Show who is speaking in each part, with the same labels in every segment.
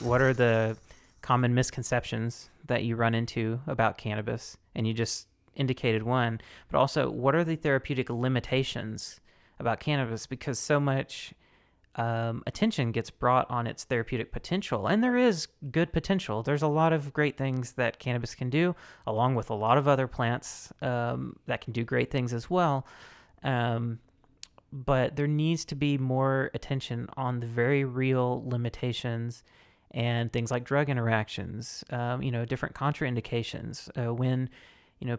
Speaker 1: what are the common misconceptions that you run into about cannabis? And you just indicated one, but also what are the therapeutic limitations about cannabis? Because so much attention gets brought on its therapeutic potential, and there is good potential. There's a lot of great things that cannabis can do, along with a lot of other plants that can do great things as well. But there needs to be more attention on the very real limitations and things like drug interactions, different contraindications, when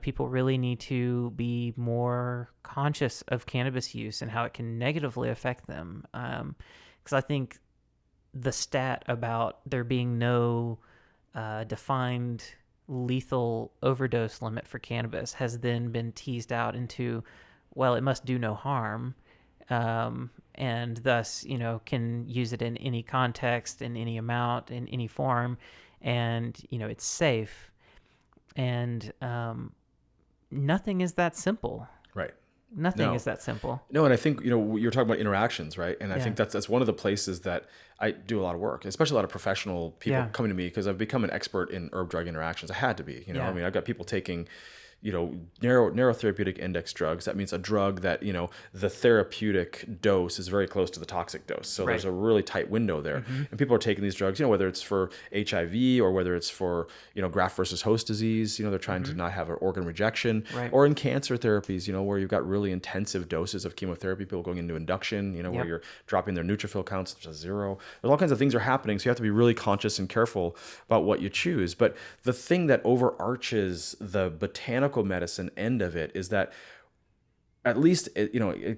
Speaker 1: people really need to be more conscious of cannabis use and how it can negatively affect them. Because I think the stat about there being no defined lethal overdose limit for cannabis has then been teased out into, well, it must do no harm. And thus, can use it in any context, in any amount, in any form, and, it's safe. And nothing is that simple.
Speaker 2: Right.
Speaker 1: Nothing is that simple.
Speaker 2: No, and I think, you're talking about interactions, right? And I think that's one of the places that I do a lot of work, especially a lot of professional people coming to me because I've become an expert in herb drug interactions. I had to be, I mean, I've got people taking narrow therapeutic index drugs. That means a drug that, the therapeutic dose is very close to the toxic dose. So there's a really tight window there. Mm-hmm. And people are taking these drugs, whether it's for HIV or whether it's for, graft versus host disease, they're trying to not have an organ rejection, or in cancer therapies, where you've got really intensive doses of chemotherapy, people going into induction, where you're dropping their neutrophil counts to 0. There's all kinds of things are happening. So you have to be really conscious and careful about what you choose. But the thing that overarches the botanical medicine end of it is that, at least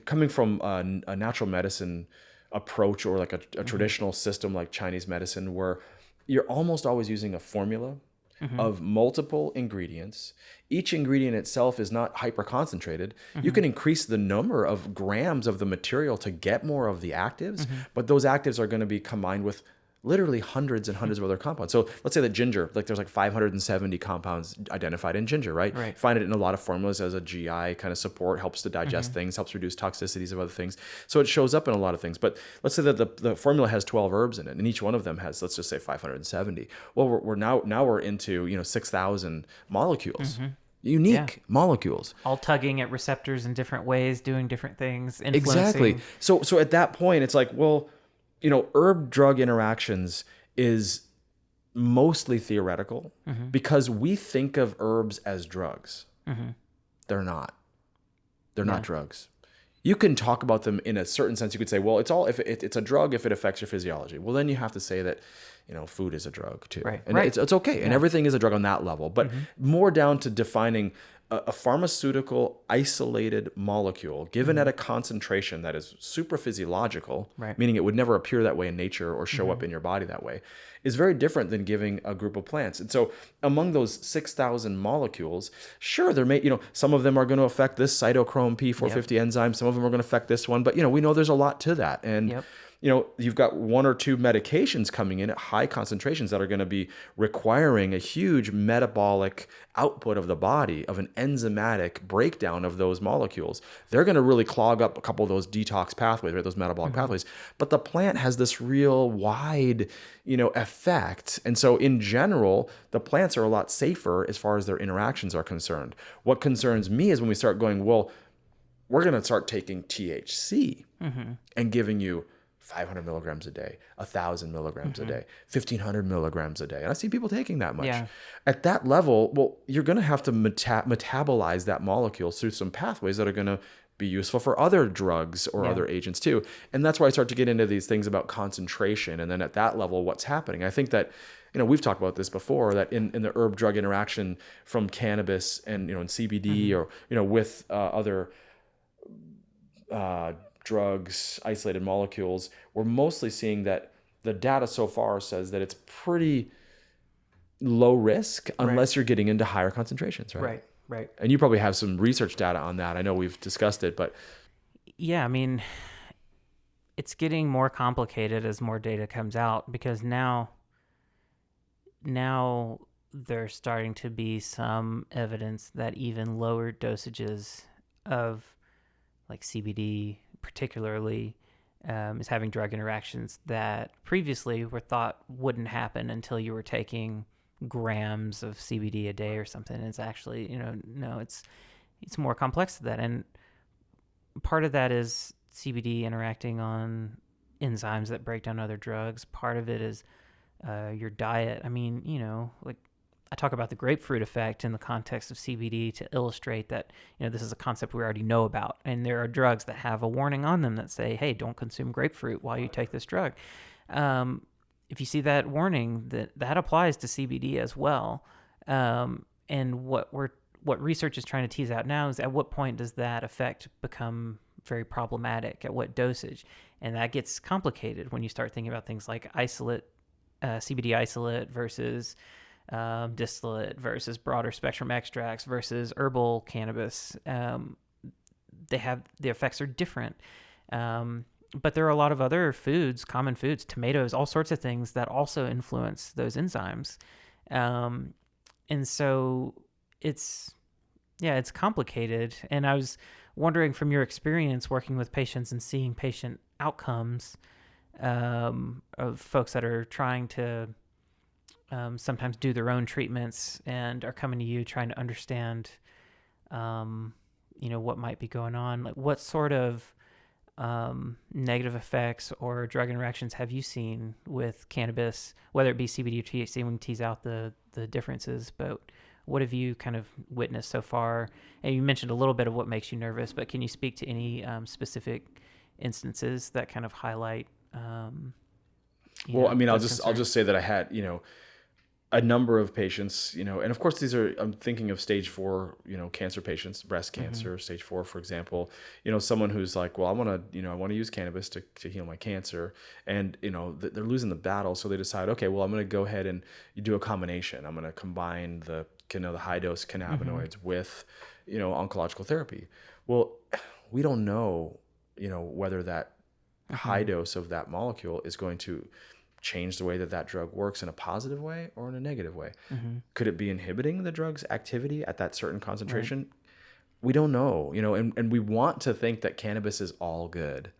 Speaker 2: coming from a natural medicine approach or like a traditional system like Chinese medicine, where you're almost always using a formula of multiple ingredients. Each ingredient itself is not hyper concentrated. You can increase the number of grams of the material to get more of the actives, but those actives are going to be combined with literally hundreds and hundreds of other compounds. So let's say that ginger, there's like 570 compounds identified in ginger, right? Find it in a lot of formulas as a GI kind of support, helps to digest things, helps reduce toxicities of other things. So it shows up in a lot of things. But let's say that the formula has 12 herbs in it, and each one of them has, let's just say 570. Well, we're now into 6,000 molecules. Unique molecules,
Speaker 1: all tugging at receptors in different ways, doing different things, influencing.
Speaker 2: Exactly. So at that point, it's like, well, herb drug interactions is mostly theoretical because we think of herbs as drugs. They're not. They're not drugs. You can talk about them in a certain sense. You could say, well, it's a drug if it affects your physiology. Well, then you have to say that, food is a drug too. And it's okay. And everything is a drug on that level. But more down to defining a pharmaceutical isolated molecule given at a concentration that is super physiological, meaning it would never appear that way in nature or show up in your body that way, is very different than giving a group of plants. And so among those 6,000 molecules, sure, some of them are going to affect this cytochrome P450 enzyme. Some of them are going to affect this one. But, we know there's a lot to that. And you've got one or two medications coming in at high concentrations that are going to be requiring a huge metabolic output of the body, of an enzymatic breakdown of those molecules. They're going to really clog up a couple of those detox pathways, right? Those metabolic pathways. But the plant has this real wide, effect. And so in general, the plants are a lot safer as far as their interactions are concerned. What concerns me is when we start going, well, we're going to start taking THC and giving you 500 milligrams a day, 1,000 milligrams a day, 1,500 milligrams a day. And I see people taking that much. At that level, well, you're going to have to metabolize that molecule through some pathways that are going to be useful for other drugs or other agents too. And that's why I start to get into these things about concentration. And then at that level, what's happening? I think that, we've talked about this before, that in the herb drug interaction from cannabis and, in CBD or, with other drugs, isolated molecules, we're mostly seeing that the data so far says that it's pretty low risk unless you're getting into higher concentrations, right?
Speaker 1: Right.
Speaker 2: And you probably have some research data on that. I know we've discussed it, but
Speaker 1: yeah, I mean, it's getting more complicated as more data comes out because now there's starting to be some evidence that even lower dosages of like CBD particularly is having drug interactions that previously were thought wouldn't happen until you were taking grams of CBD a day or something. It's actually, no, it's more complex than that. And part of that is CBD interacting on enzymes that break down other drugs. Part of it is your diet. I mean, like I talk about the grapefruit effect in the context of CBD to illustrate that, this is a concept we already know about. And there are drugs that have a warning on them that say, hey, don't consume grapefruit while you take this drug. If you see that warning, that applies to CBD as well. And what research is trying to tease out now is at what point does that effect become very problematic, at what dosage? And that gets complicated when you start thinking about things like isolate, CBD isolate versus distillate versus broader spectrum extracts versus herbal cannabis. The effects are different. But there are a lot of other foods, common foods, tomatoes, all sorts of things that also influence those enzymes. And so it's complicated. And I was wondering, from your experience working with patients and seeing patient outcomes of folks that are trying to sometimes do their own treatments and are coming to you trying to understand, what might be going on. Like, what sort of negative effects or drug interactions have you seen with cannabis, whether it be CBD or THC? We can tease out the differences, but what have you kind of witnessed so far? And you mentioned a little bit of what makes you nervous, but can you speak to any specific instances that kind of highlight?
Speaker 2: Well, I mean, I'll just say that I had, a number of patients, and of course I'm thinking of stage 4, cancer patients, breast cancer, stage 4, for example, someone who's like, well, I want to use cannabis to heal my cancer. And, they're losing the battle. So they decide, okay, well, I'm going to go ahead and do a combination. I'm going to combine the high dose cannabinoids with, oncological therapy. Well, we don't know, whether that high dose of that molecule is going to change the way that drug works in a positive way or in a negative way. Could it be inhibiting the drug's activity at that certain concentration? Right. We don't know, and we want to think that cannabis is all good,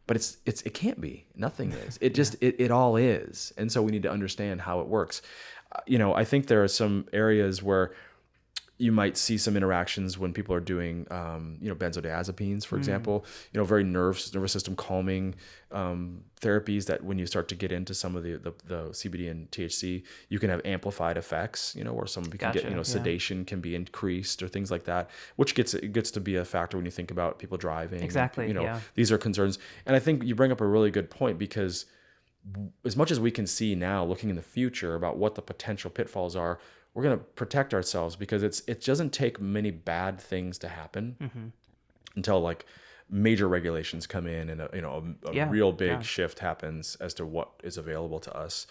Speaker 2: but it can't be. Nothing is. It just, it all is. And so we need to understand how it works. I think there are some areas where you might see some interactions when people are doing, benzodiazepines, for example, very nervous system calming therapies that when you start to get into some of the CBD and THC, you can have amplified effects, where someone can get, sedation can be increased or things like that, which gets to be a factor when you think about people driving.
Speaker 1: Exactly.
Speaker 2: These are concerns. And I think you bring up a really good point, because as much as we can see now, looking in the future about what the potential pitfalls are, we're going to protect ourselves, because it doesn't take many bad things to happen until like major regulations come in and a real big shift happens as to what is available to us.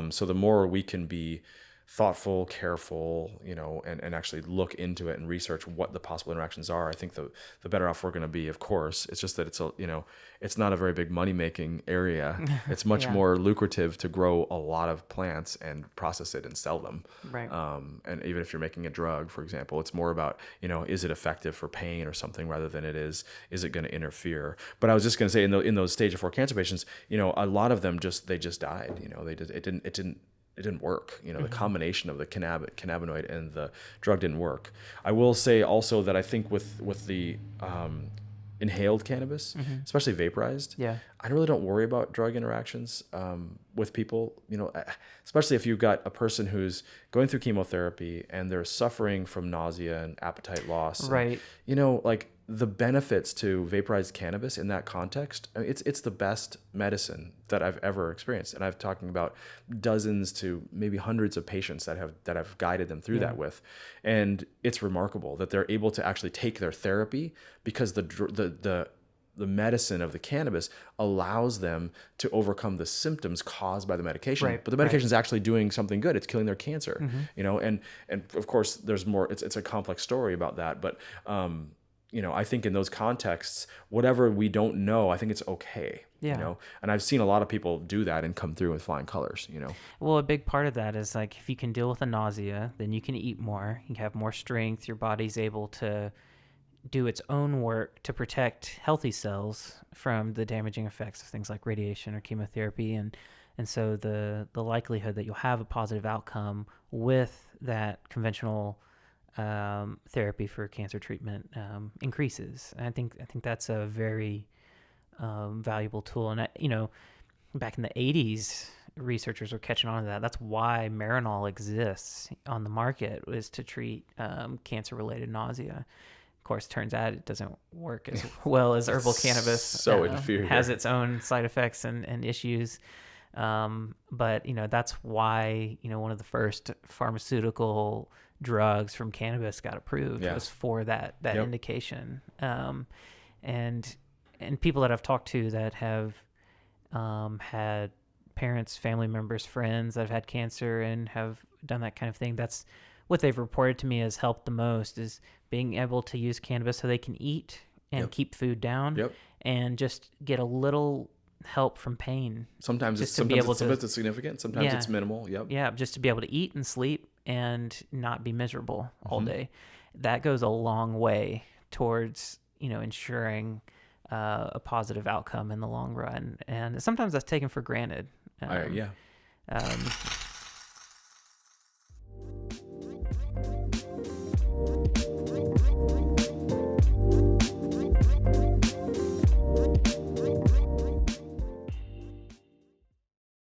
Speaker 2: So the more we can be thoughtful, careful, and actually look into it and research what the possible interactions are, I think the better off we're going to be. Of course, it's just that it's not a very big money making area. It's much more lucrative to grow a lot of plants and process it and sell them.
Speaker 1: Right.
Speaker 2: And even if you're making a drug, for example, it's more about, is it effective for pain or something, rather than is it going to interfere? But I was just going to say, in those stage 4 cancer patients, a lot of them just died. It didn't work. The combination of the cannabinoid and the drug didn't work. I will say also that I think with the inhaled cannabis, especially vaporized, I really don't worry about drug interactions with people. Especially if you've got a person who's going through chemotherapy and they're suffering from nausea and appetite loss.
Speaker 1: Right.
Speaker 2: And, the benefits to vaporized cannabis in that context, I mean, it's the best medicine that I've ever experienced. And I've talking about dozens to maybe hundreds of patients that I've guided them through that with. And it's remarkable that they're able to actually take their therapy, because the medicine of the cannabis allows them to overcome the symptoms caused by the medication.
Speaker 1: Right,
Speaker 2: but the medication is actually doing something good. It's killing their cancer, and of course there's more, it's a complex story about that. But, I think in those contexts, whatever we don't know, I think it's okay. And I've seen a lot of people do that and come through with flying colors.
Speaker 1: Well, a big part of that is, like, if you can deal with the nausea, then you can eat more. You have more strength. Your body's able to do its own work to protect healthy cells from the damaging effects of things like radiation or chemotherapy. And so the likelihood that you'll have a positive outcome with that conventional therapy for cancer treatment increases. And I think that's a very valuable tool. And back in the 80s, researchers were catching on to that. That's why Marinol exists on the market, was to treat cancer-related nausea. Of course, turns out it doesn't work as well as herbal cannabis.
Speaker 2: So inferior.
Speaker 1: Has its own side effects and issues. But that's why one of the first pharmaceutical drugs from cannabis got approved was for that indication. And people that I've talked to that have had parents, family members, friends that have had cancer and have done that kind of thing, that's what they've reported to me has helped the most, is being able to use cannabis so they can eat and keep food down and just get a little help from pain.
Speaker 2: Sometimes it's significant, sometimes it's minimal.
Speaker 1: Just to be able to eat and sleep and not be miserable all day. That goes a long way towards ensuring a positive outcome in the long run, and sometimes that's taken for granted.